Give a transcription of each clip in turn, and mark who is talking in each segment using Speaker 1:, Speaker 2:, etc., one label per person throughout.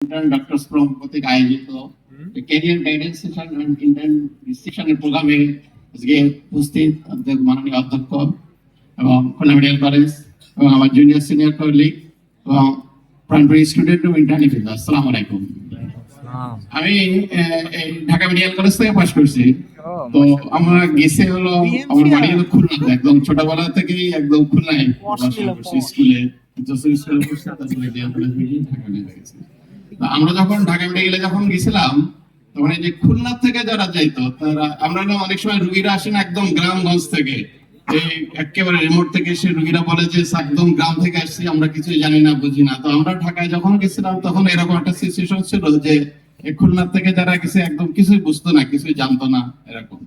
Speaker 1: Intern doctors from কর্তৃক আয়োজিত career guidance session and intern সেশনের প্রোগ্রামে আজকে উপস্থিত মাননীয় অধ্যক্ষ এবং খুলনা মেডিকেল কলেজ এবং আমার জুনিয়র সিনিয়র কলিগ এবং প্রাইমারি স্টুডেন্ট এবং ইন্টার্নিফিল, আসসালামু আলাইকুম। আমি ঢাকা মেডিকেল কলেজ থেকে পাশ করছি। তো আমার গেছে হলো, আমার বাড়ি হলো খুলনাতে, একদম ছোটবেলা থেকেই একদম খুলনায় পড়াশোনা করছি, স্কুলে আমরা যখন ঢাকা মেডিকেলে যখন গেছিলাম তখন এই যে খুলনা থেকে যারা যাইতো তারা, আমরা অনেক সময় রুগীরা আসেন একদম গ্রামগঞ্জ থেকে, এই একেবারে রিমোট থেকে এসে রুগীরা বলে যে একদম গ্রাম থেকে আসছি, আমরা কিছুই জানি না, বুঝি না। তো আমরা ঢাকায় যখন গেছিলাম তখন এরকম একটা সিচুয়েশন ছিল যে খুলনা থেকে যারা গেছে একদম কিছুই বুঝতো না, কিছুই জানতো না। এরকম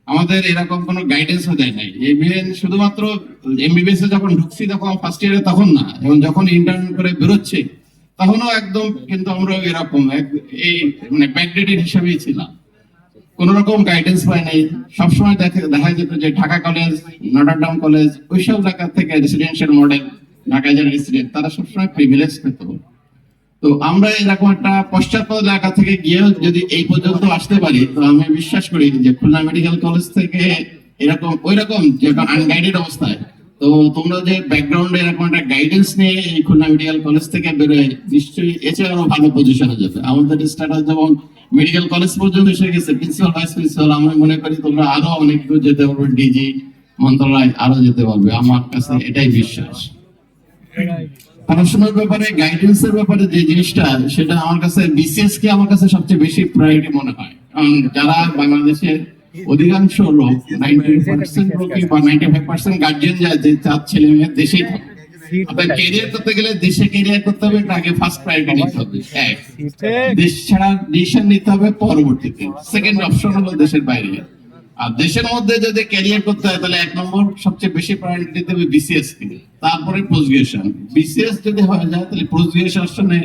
Speaker 1: আমাদের এরকম কোনো গাইডেন্সও দেয় নাই। ইভেন শুধুমাত্র এমবিবিএস এ যখন ঢুকছি তখন ফার্স্ট ইয়ারে তখন না, এবং যখন ইন্টার্ন করে বেরোচ্ছে তখনও একদম কিন্তু আমরা এরকম এই মানে ব্যাকডেটেড হিসেবেই ছিলাম, কোন রকম গাইডেন্স পাই নাই। সবসময় দেখা যেত যে ঢাকা কলেজ, নটরডেম কলেজ, ওইসব জায়গা থেকে রেসিডেন্সিয়াল মডেল ঢাকায় যারা রেসিডেন্ট তারা সবসময় প্রিভিলেজ পেত। তো আমরা এরকম একটা পশ্চাৎপদ জায়গা থেকে গিয়েও যদি এই পর্যন্ত আসতে পারি, তো আমি বিশ্বাস করি যে খুলনা মেডিকেল কলেজ থেকে এরকম ওইরকম যে আনগাইডেড অবস্থায়, তো তোমরা যে ব্যাকগ্রাউন্ডে এরকম একটা গাইডেন্স নিয়ে এই খুলনা মেডিকেল কলেজ থেকে বেরোয় নিশ্চয়ই এছাড়া আরো ভালো পজিশনে যাবে। আমাদের স্ট্যাটাস যেমন মেডিকেল কলেজ পর্যন্ত এসে গেছে, প্রিন্সিপাল ভাইস প্রিন্সিপাল, আমি মনে করি তোমরা আরো অনেক দূর যেতে পারবে, ডিজি মন্ত্রণালয় আরো যেতে পারবে, আমার কাছে এটাই বিশ্বাস। পড়াশোনার ব্যাপারে গাইডেন্সের ব্যাপারে যে জিনিসটা, সেটা আমার কাছে বিসিএস কে আমার কাছে সবচেয়ে বেশি প্রায়োরিটি মনে হয়। কারণ যারা বাংলাদেশের অধিকাংশ লোক 90% লোকই বা 95% গার্জিয়ান যায় যে তার ছেলে মেয়ে দেশেই থাকে। আপনার ক্যারিয়ার করতে গেলে দেশে ক্যারিয়ার করতে হবে, আগে ফার্স্ট প্রায়োরিটি নিতে হবে। দেশ ছাড়া ডিসিশন নিতে হবে পরবর্তীতে, সেকেন্ড অপশন হলো দেশের বাইরে। আর দেশের মধ্যে যদি ক্যারিয়ার করতে হয় তাহলে 1 নম্বর সবচেয়ে বেশি প্রায়োরিটি দিতে হবে বিসিএস কে, তারপরে পোস্ট গ্রাজুয়েশন। বিসিএস যদি হয়ে যায় তাহলে পোস্ট গ্রাজুয়েশনে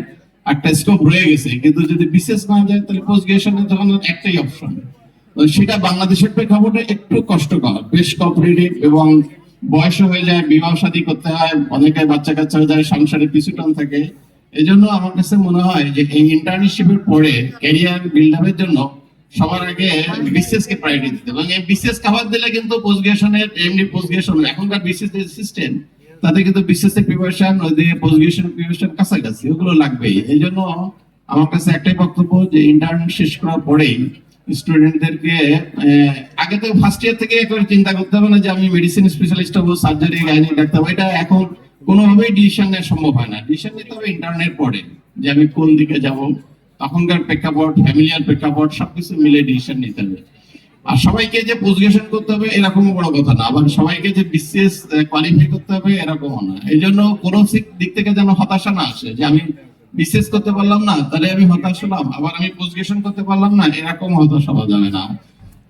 Speaker 1: একটা স্কোপ রয়ে গেছে, কিন্তু যদি বিসিএস না যায় তাহলে পোস্ট গ্রাজুয়েশনের তখন একটাই অপশন। সেটা বাংলাদেশের প্রেক্ষাপটে একটু কষ্টকর, বেশ কম্পিটিটিভ, এবং বয়স হয়ে যায়, বিবাহ শাদী করতে হয়, অনেকে বাচ্চা কাচ্চা হয়ে যায়, সংসারে পিছুটান থাকে। এই জন্য আমার কাছে মনে হয় যে এই ইন্টার্নশিপের পরে ক্যারিয়ার বিল্ড আপের জন্য সবার আগে বিসিএস কে প্রায়োরিটি দিতে হবে। এবং এই বিসিএস কভার দিলে কিন্তু পোস্ট গ্রাজুয়েশনের, এমনি পোস্ট গ্রাজুয়েশন এখনকার বিসিএস যে সিস্টেম, তাতে কিন্তু বিসিএস এর প্রিপারেশন, ওইদিকে পোস্ট গ্রাজুয়েশন প্রিপারেশন কাছাকাছি, ওগুলো লাগবেই। এই জন্য আমার কাছে একটাই বক্তব্য যে ইন্টার্ন শেষ করার পরেই স্টুডেন্টদেরকে আগে তো ফার্স্ট ইয়ার থেকে একবার চিন্তা করতে হবে না যে আমি মেডিসিন স্পেশালিস্ট হবো, সার্জারি, গাইনি ডাক্তার হবো। এটা এখন কোনোভাবেই ডিসিশন নেওয়া সম্ভব হয় না। ডিসিশন নিতে হবে ইন্টার্নের পরে যে আমি কোন দিকে যাব, তখনকার প্রেক্ষাপট, ফ্যামিলিয়ার প্রেক্ষাপট সবকিছু মিলে ডিসিশন নিতে হবে। আর সবাইকে যে পোস্ট গ্রাজুয়েশন করতে হবে এরকমও বড় কথা না, আবার সবাইকে যে বিসিএস কোয়ালিফাই করতে হবে এরকমও না। এই জন্য কোনো দিক থেকে যেন হতাশা না আসে যে আমি বিসিএস করতে পারলাম না তাহলে আমি হতাশ হলাম, আবার আমি পোস্ট গ্রাজুয়েশন করতে পারলাম না, এরকম হতাশ হওয়া যাবে না।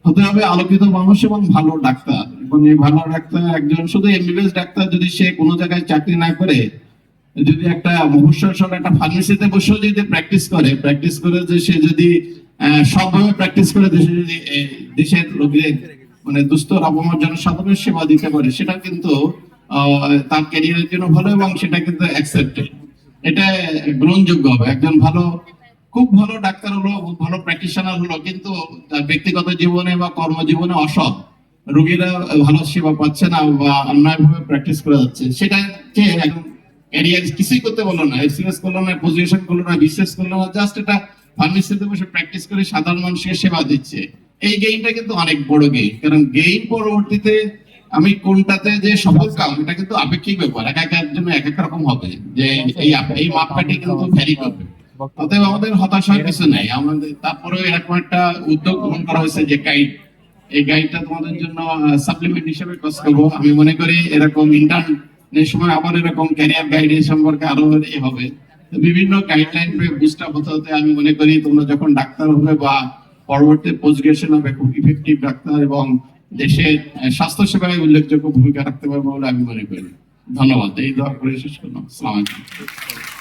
Speaker 1: হতে হবে আলোকিত মানুষ এবং ভালো ডাক্তার। এবং এই ভালো ডাক্তার একজন শুধু এমবিবিএস ডাক্তার যদি সে কোনো জায়গায় চাকরি না করে, যদি একটা মফস্বল একটা ফার্মেসিতে বসেও যদি প্র্যাকটিস করে যে সে যদি সবভাবে প্র্যাকটিস করে দেশে যদি দেশের রোগীদের মানে দুস্থ অবমর জনসাধারণের সেবা দিতে পারে, সেটা কিন্তু তার ক্যারিয়ারের জন্য ভালো এবং সেটা কিন্তু অ্যাকসেপ্টেড, এটা গ্রহণযোগ্য হবে। একজন ভালো, খুব ভালো ডাক্তার হলো, ভালো প্র্যাকটিশনার হলো, কিন্তু তার ব্যক্তিগত জীবনে বা কর্মজীবনে অসৎ, রোগীরা ভালো সেবা পাচ্ছে না বা অন্যায়ভাবে প্র্যাকটিস করে যাচ্ছে, সেটাকে একদম ক্যারিয়ার কিছুই করতে বললো না, এক্সপিরিয়েন্স করলো না, পজিশন করলো না, বিশেষ করলো না, জাস্ট এটা ফার্মেসিতে বসে প্র্যাকটিস করে সাধারণ মানুষকে সেবা দিচ্ছে। এই গেইনটা কিন্তু অনেক বড় গেইন, কারণ গেইন পরবর্তীতে আমি কোনটাতে যে সফল কাম, এটা কিন্তু আপেক্ষিক ব্যাপার, এক একের জন্য এক এক রকম হবে, যে এই মাপকাঠি কিন্তু ভ্যারি করবে। অতএব আমাদের হতাশার কিছু নেই। আমাদের তারপরেও এরকম একটা উদ্যোগ গ্রহণ করা হয়েছে যে গাইড, এই গাইডটা তোমাদের জন্য সাপ্লিমেন্ট হিসেবে কাজ করবো। আমি মনে করি এরকম ইন্টার্ন সময় আবার এরকম ক্যারিয়ার গাইড সম্পর্কে আরো হবে, বিভিন্ন গাইডলাইন বুস্ট আপ হতে হতে আমি মনে করি তোমরা যখন ডাক্তার হবে বা পরবর্তী পোস্ট গ্রাজুয়েশন হবে, খুব ইফেক্টিভ ডাক্তার এবং দেশের স্বাস্থ্য সেবায় উল্লেখযোগ্য ভূমিকা রাখতে পারবো বলে আমি মনে করি। ধন্যবাদ। এই দোয়া করে শেষ করলাম। আসসালামু আলাইকুম।